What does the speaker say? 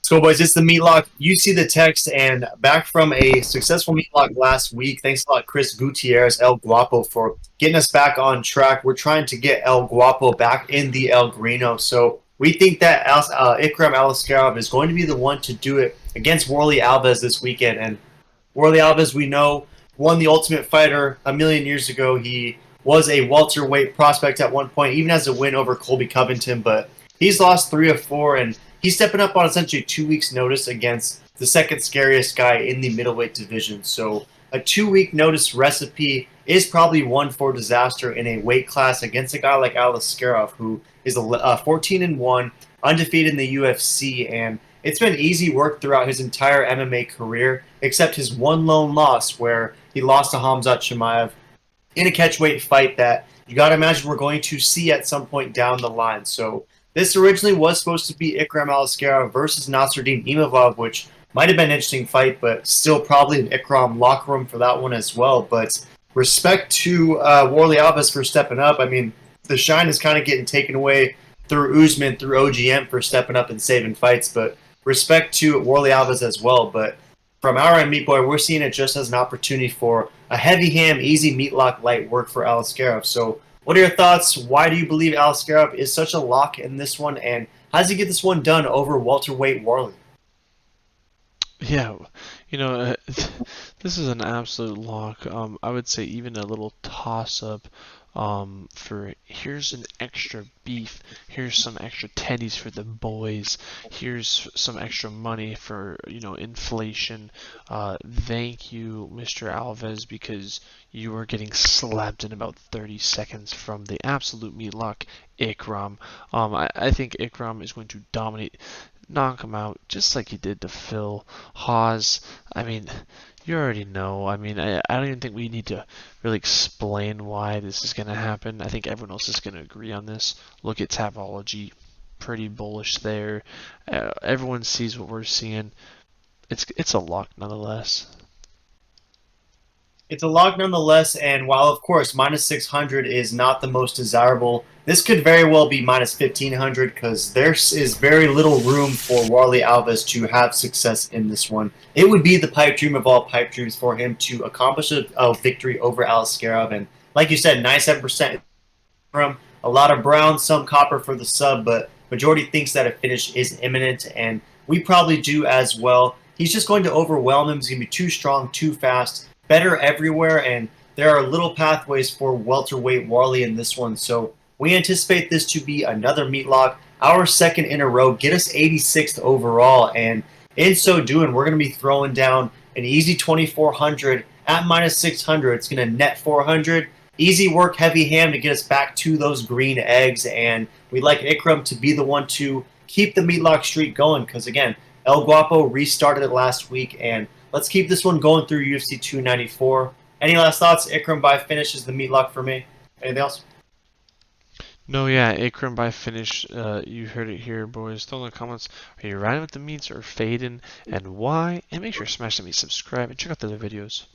So, boys, it's the Meatlock. You see the text, and back from a successful Meatlock last week. Thanks a lot, Chris Gutierrez, El Guapo, for getting us back on track. We're trying to get El Guapo back in the El Grino. So, we think that Ikram Aliskerov is going to be the one to do it against Warlley Alves this weekend. And Warlley Alves, we know, won the Ultimate Fighter a million years ago. He was a welterweight prospect at one point, even has a win over Colby Covington, but he's lost 3 of 4, and he's stepping up on essentially 2 weeks' notice against the second scariest guy in the middleweight division. So a 2 week notice recipe is probably one for disaster in a weight class against a guy like Aliskerov, who is 14-1, undefeated in the UFC, and it's been easy work throughout his entire MMA career, except his one lone loss where he lost to Hamzat Chimaev in a catchweight fight that you got to imagine we're going to see at some point down the line. So this originally was supposed to be Ikram Aliskerov versus Nasruddin Imavov, which might have been an interesting fight, but still probably an Ikram locker room for that one as well. But respect to Warlley Alves for stepping up. I mean, the shine is kind of getting taken away through Usman, through OGM for stepping up and saving fights, but respect to Warlley Alves as well. But from our end, Meat Boy, we're seeing it just as an opportunity for a heavy ham, easy Meatlock light work for Aliskerov. So what are your thoughts? Why do you believe Aliskerov is such a lock in this one? And how does he get this one done over welterweight Warlley? Yeah, this is an absolute lock. I would say even a little toss-up for here's an extra beef, here's some extra teddies for the boys, here's some extra money for, inflation. Thank you, Mr. Alves, because you are getting slapped in about 30 seconds from the absolute meatlock, Ikram. I think Ikram is going to dominate, knock him out just like he did to Phil Hawes. I mean, you already know. I mean, I don't even think we need to really explain why this is going to happen. I think everyone else is going to agree on this. Look at Tapology, pretty bullish there. Everyone sees what we're seeing. It's a lock nonetheless. It's a lock nonetheless, and while of course minus 600 is not the most desirable, this could very well be minus 1500 because there is very little room for Warlley Alves to have success in this one. It would be the pipe dream of all pipe dreams for him to accomplish a victory over Aliskerov, and like you said, 97% from a lot of brown, some copper for the sub, but majority thinks that a finish is imminent, and we probably do as well. He's just going to overwhelm him. He's going to be too strong, too fast, better everywhere, and there are little pathways for welterweight Warlley in this one. So we anticipate this to be another meatlock, our second in a row, get us 86th overall, and in so doing, we're going to be throwing down an easy 2400 at minus 600. It's going to net 400. Easy work, heavy ham to get us back to those green eggs, and we'd like Ikram to be the one to keep the meatlock streak going because, again, El Guapo restarted it last week, and let's keep this one going through UFC 294. Any last thoughts? Ikram by finish is the meatlock for me. Anything else? No, yeah, Ikram by finish. You heard it here, boys. Throw in the comments. Are you riding with the meats or fading, and why? And make sure to smash that meat, subscribe, and check out the other videos.